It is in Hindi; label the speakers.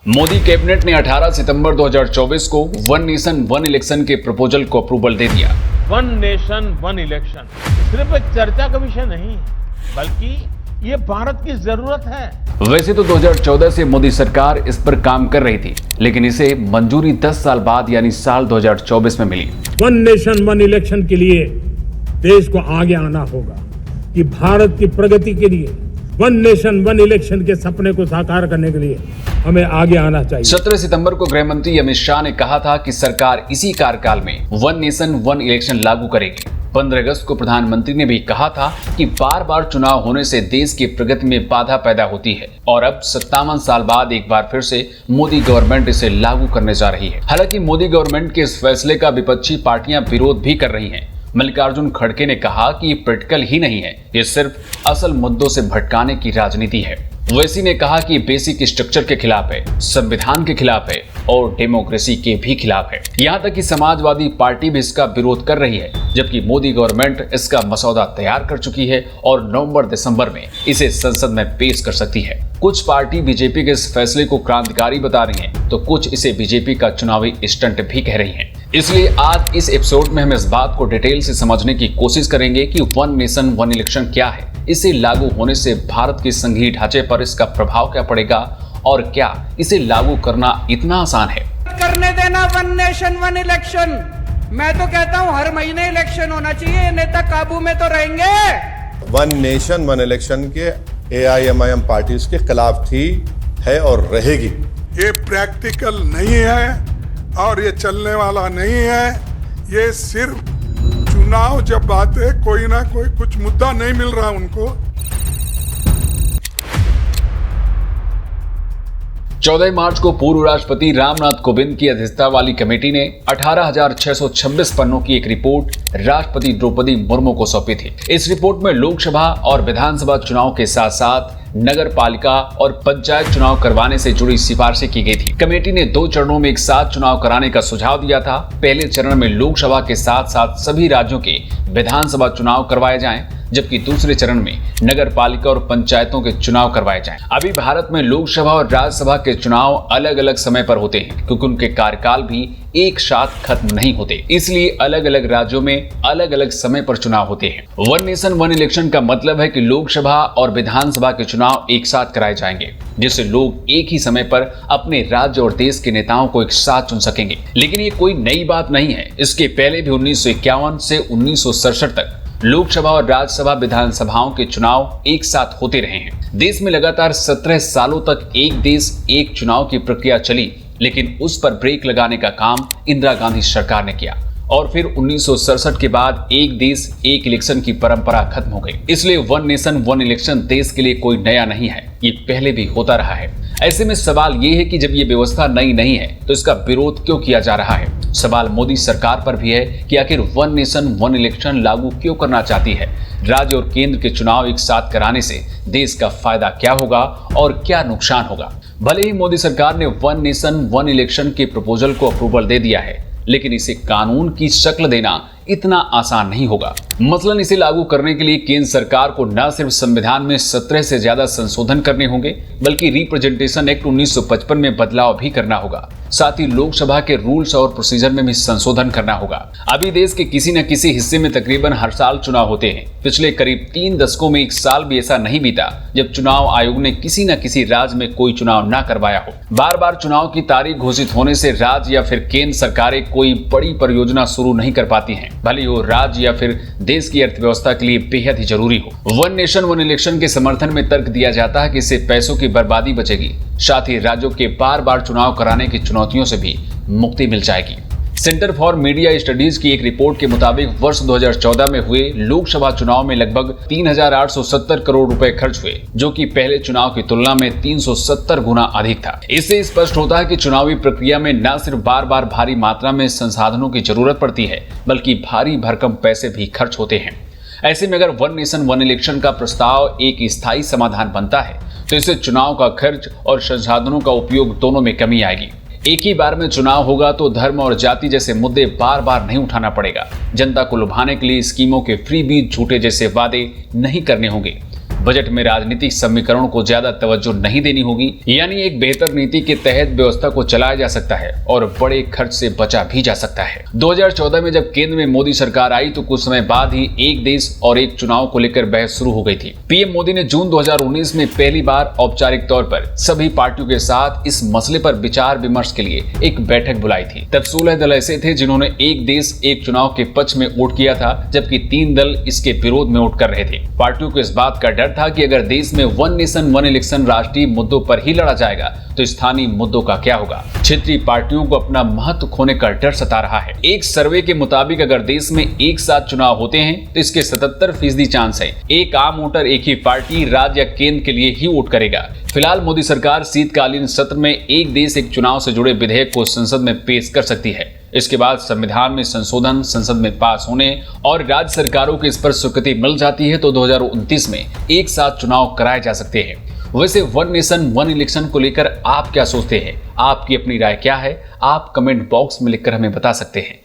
Speaker 1: मोदी कैबिनेट ने 18 सितंबर 2024 को वन नेशन वन इलेक्शन के प्रपोजल को अप्रूवल दे दिया।
Speaker 2: वन नेशन वन इलेक्शन सिर्फ एक चर्चा का विषय नहीं, बल्कि ये भारत की जरूरत है।
Speaker 1: वैसे तो 2014 से मोदी सरकार इस पर काम कर रही थी, लेकिन इसे मंजूरी 10 साल बाद यानी साल 2024 में मिली।
Speaker 3: वन नेशन वन इलेक्शन के लिए देश को आगे आना होगा कि भारत की प्रगति के लिए वन नेशन वन इलेक्शन के सपने को साकार करने के लिए हमें आगे आना चाहिए।
Speaker 1: 17 सितंबर को गृह मंत्री अमित शाह ने कहा था कि सरकार इसी कार्यकाल में वन नेशन वन इलेक्शन लागू करेगी। 15 अगस्त को प्रधानमंत्री ने भी कहा था कि बार बार चुनाव होने से देश की प्रगति में बाधा पैदा होती है और अब 57 साल बाद एक बार फिर से मोदी गवर्नमेंट इसे लागू करने जा रही है। हालांकि मोदी गवर्नमेंट के इस फैसले का विपक्षी पार्टियां विरोध भी कर रही हैं। मल्लिकार्जुन खड़गे ने कहा कि ये प्रैक्टिकल ही नहीं है, ये सिर्फ असल मुद्दों से भटकाने की राजनीति है। ओवैसी ने कहा कि बेसिक स्ट्रक्चर के खिलाफ है, संविधान के खिलाफ है और डेमोक्रेसी के भी खिलाफ है। यहाँ तक कि समाजवादी पार्टी भी इसका विरोध कर रही है, जबकि मोदी गवर्नमेंट इसका मसौदा तैयार कर चुकी है और नवंबर-दिसंबर में इसे संसद में पेश कर सकती है। कुछ पार्टी बीजेपी के इस फैसले को क्रांतिकारी बता रही हैं, तो कुछ इसे बीजेपी का चुनावी स्टंट भी कह रही हैं। इसलिए आज इस एपिसोड में हम इस बात को डिटेल से समझने की कोशिश करेंगे कि वन नेशन वन इलेक्शन क्या है, इसे लागू होने से भारत के संघीय ढांचे पर इसका प्रभाव क्या पड़ेगा और क्या इसे लागू करना इतना आसान है।
Speaker 4: करने देना वन नेशन वन इलेक्शन। मैं तो कहता हूँ हर महीने इलेक्शन होना चाहिए, नेता काबू में तो रहेंगे।
Speaker 5: वन नेशन वन इलेक्शन के AIMIM पार्टीज के खिलाफ थी, है और रहेगी।
Speaker 6: ये प्रैक्टिकल नहीं है और ये चलने वाला नहीं है। ये सिर्फ चुनाव जब आते कोई ना कोई कुछ मुद्दा नहीं मिल रहा उनको।
Speaker 1: 14 मार्च को पूर्व राष्ट्रपति रामनाथ कोविंद की अध्यक्षता वाली कमेटी ने 18,626 पन्नों की एक रिपोर्ट राष्ट्रपति द्रौपदी मुर्मू को सौंपी थी। इस रिपोर्ट में लोकसभा और विधानसभा चुनाव के साथ साथ नगर पालिका और पंचायत चुनाव करवाने से जुड़ी सिफारिशें की गई थी। कमेटी ने 2 चरणों में एक साथ चुनाव कराने का सुझाव दिया था। पहले चरण में लोकसभा के साथ साथ सभी राज्यों के विधानसभा चुनाव करवाए जाएं, जबकि दूसरे चरण में नगर पालिका और पंचायतों के चुनाव करवाए जाएं। अभी भारत में लोकसभा और राज्यसभा के चुनाव अलग अलग समय पर होते हैं, क्योंकि उनके कार्यकाल भी एक साथ खत्म नहीं होते, इसलिए अलग अलग राज्यों में अलग अलग समय पर चुनाव होते हैं। वन नेशन वन इलेक्शन का मतलब है कि लोकसभा और विधानसभा के चुनाव एक साथ कराए जाएंगे, जिससे लोग एक ही समय पर अपने राज्य और देश के नेताओं को एक साथ चुन सकेंगे। लेकिन ये कोई नई बात नहीं है। इसके पहले भी 1951 से 1967 तक लोकसभा और राज्यसभा विधानसभाओं के चुनाव एक साथ होते रहे हैं। देश में लगातार 17 सालों तक एक देश एक चुनाव की प्रक्रिया चली, लेकिन उस पर ब्रेक लगाने का काम इंदिरा गांधी सरकार ने किया और फिर 1967 के बाद एक देश एक इलेक्शन की परंपरा खत्म हो गई। इसलिए वन नेशन वन इलेक्शन देश के लिए कोई नया नहीं है, ये पहले भी होता रहा है। ऐसे में सवाल ये है कि जब ये व्यवस्था नई नहीं है तो इसका विरोध क्यों किया जा रहा है। सवाल मोदी सरकार पर भी है कि आखिर वन नेशन वन इलेक्शन लागू क्यों करना चाहती है। राज्य और केंद्र के चुनाव एक साथ कराने से देश का फायदा क्या होगा और क्या नुकसान होगा। भले ही मोदी सरकार ने वन नेशन वन इलेक्शन के प्रपोजल को अप्रूवल दे दिया है, लेकिन इसे कानून की शक्ल देना इतना आसान नहीं होगा। मसलन इसे लागू करने के लिए केंद्र सरकार को न सिर्फ संविधान में 17 से ज्यादा संशोधन करने होंगे, बल्कि रिप्रेजेंटेशन एक्ट 1955 में बदलाव भी करना होगा। साथ ही लोकसभा के रूल्स और प्रोसीजर में भी संशोधन करना होगा। अभी देश के किसी न किसी हिस्से में तकरीबन हर साल चुनाव होते हैं। पिछले करीब 3 दशकों में एक साल भी ऐसा नहीं बीता जब चुनाव आयोग ने किसी न किसी राज्य में कोई चुनाव न करवाया हो। बार बार चुनाव की तारीख घोषित होने से राज्य या फिर केंद्र सरकारें कोई बड़ी परियोजना शुरू नहीं कर पाती हैं, भले ही वो राज्य या फिर देश की अर्थव्यवस्था के लिए बेहद ही जरूरी हो। वन नेशन वन इलेक्शन के समर्थन में तर्क दिया जाता है कि इससे पैसों की बर्बादी बचेगी, साथ ही राज्यों के बार बार चुनाव कराने की चुनौतियों से भी मुक्ति मिल जाएगी। सेंटर फॉर मीडिया स्टडीज की एक रिपोर्ट के मुताबिक वर्ष 2014 में हुए लोकसभा चुनाव में लगभग 3,870 करोड़ रुपए खर्च हुए, जो कि पहले चुनाव की तुलना में 370 गुना अधिक था। इससे स्पष्ट होता है कि चुनावी प्रक्रिया में न सिर्फ बार बार भारी मात्रा में संसाधनों की जरूरत पड़ती है, बल्कि भारी भरकम पैसे भी खर्च होते हैं। ऐसे में अगर वन नेशन वन इलेक्शन का प्रस्ताव एक स्थायी समाधान बनता है, तो इससे चुनाव का खर्च और संसाधनों का उपयोग दोनों में कमी आएगी। एक ही बार में चुनाव होगा तो धर्म और जाति जैसे मुद्दे बार बार नहीं उठाना पड़ेगा। जनता को लुभाने के लिए स्कीमों के फ्री बीज झूठे जैसे वादे नहीं करने होंगे। बजट में राजनीतिक समीकरणों को ज्यादा तवज्जो नहीं देनी होगी, यानी एक बेहतर नीति के तहत व्यवस्था को चलाया जा सकता है और बड़े खर्च से बचा भी जा सकता है। 2014 में जब केंद्र में मोदी सरकार आई तो कुछ समय बाद ही एक देश और एक चुनाव को लेकर बहस शुरू हो गई थी। पीएम मोदी ने जून 2019 में पहली बार औपचारिक तौर पर सभी पार्टियों के साथ इस मसले पर विचार विमर्श के लिए एक बैठक बुलाई थी। तब 16 दल ऐसे थे जिन्होंने एक देश एक चुनाव के पक्ष में वोट किया था, जबकि 3 दल इसके विरोध में वोट कर रहे थे। पार्टियों को इस बात का डर था कि अगर देश में वन नेशन वन इलेक्शन राष्ट्रीय मुद्दों पर ही लड़ा जाएगा तो स्थानीय मुद्दों का क्या होगा। क्षेत्रीय पार्टियों को अपना महत्व खोने का डर सता रहा है। एक सर्वे के मुताबिक अगर देश में एक साथ चुनाव होते हैं तो इसके 77% चांस है एक आम वोटर एक ही पार्टी राज्य या केंद्र के लिए ही वोट करेगा। फिलहाल मोदी सरकार शीतकालीन सत्र में एक देश एक चुनाव से जुड़े विधेयक को संसद में पेश कर सकती है। इसके बाद संविधान में संशोधन संसद में पास होने और राज्य सरकारों की इस पर स्वीकृति मिल जाती है तो 2029 में एक साथ चुनाव कराए जा सकते हैं। वैसे वन नेशन वन इलेक्शन को लेकर आप क्या सोचते हैं? आपकी अपनी राय क्या है? आप कमेंट बॉक्स में लिखकर हमें बता सकते हैं।